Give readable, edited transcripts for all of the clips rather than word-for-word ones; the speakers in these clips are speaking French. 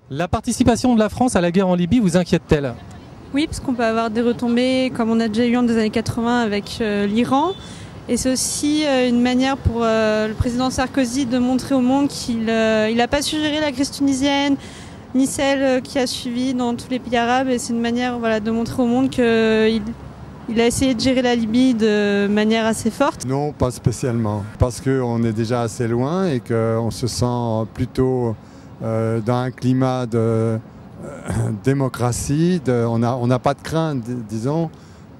La participation de la France à la guerre en Libye vous inquiète-t-elle? Oui, parce qu'on peut avoir des retombées comme on a déjà eu dans les années 80 avec l'Iran. Et c'est aussi une manière pour le président Sarkozy de montrer au monde qu'il n'a pas su gérer la crise tunisienne, ni celle qui a suivi dans tous les pays arabes. Et c'est une manière de montrer au monde qu'il a essayé de gérer la Libye de manière assez forte. Non, pas spécialement. Parce qu'on est déjà assez loin et qu'on se sent plutôt dans un climat de démocratie. On n'a pas de crainte, disons.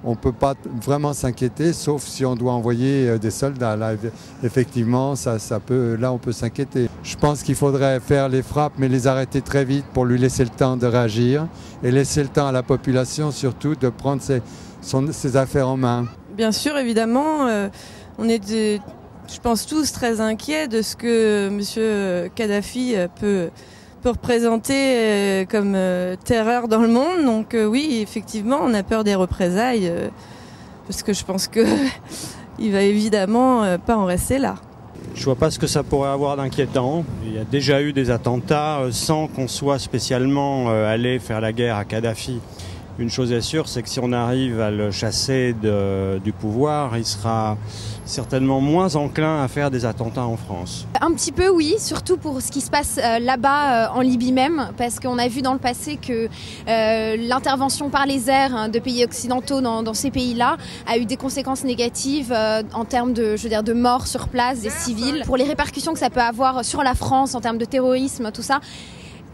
On ne peut pas vraiment s'inquiéter, sauf si on doit envoyer des soldats. Là, effectivement, là, on peut s'inquiéter. Je pense qu'il faudrait faire les frappes, mais les arrêter très vite pour lui laisser le temps de réagir et laisser le temps à la population, surtout, de prendre ses affaires en main. Bien sûr, évidemment, on est, je pense, tous très inquiets de ce que M. Kadhafi peut représenter comme terreur dans le monde. Donc oui, effectivement, on a peur des représailles parce que je pense que il va évidemment pas en rester là. Je vois pas ce que ça pourrait avoir d'inquiétant. Il y a déjà eu des attentats sans qu'on soit spécialement allé faire la guerre à Kadhafi. Une chose est sûre, c'est que si on arrive à le chasser du pouvoir, il sera certainement moins enclin à faire des attentats en France. Un petit peu oui, surtout pour ce qui se passe là-bas en Libye même, parce qu'on a vu dans le passé que l'intervention par les airs de pays occidentaux dans ces pays-là a eu des conséquences négatives en termes de morts sur place, des civils. Pour les répercussions que ça peut avoir sur la France en termes de terrorisme, tout ça,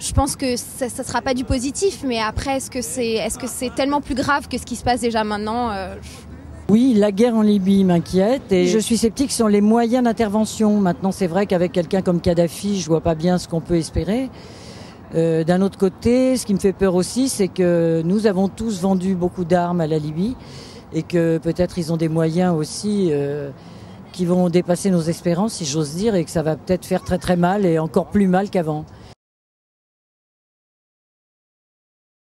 je pense que ça ne sera pas du positif, mais après, est-ce que c'est tellement plus grave que ce qui se passe déjà maintenant Oui, la guerre en Libye m'inquiète et je suis sceptique sur les moyens d'intervention. Maintenant, c'est vrai qu'avec quelqu'un comme Kadhafi, je vois pas bien ce qu'on peut espérer. D'un autre côté, ce qui me fait peur aussi, c'est que nous avons tous vendu beaucoup d'armes à la Libye et que peut-être ils ont des moyens aussi qui vont dépasser nos espérances, si j'ose dire, et que ça va peut-être faire très très mal et encore plus mal qu'avant.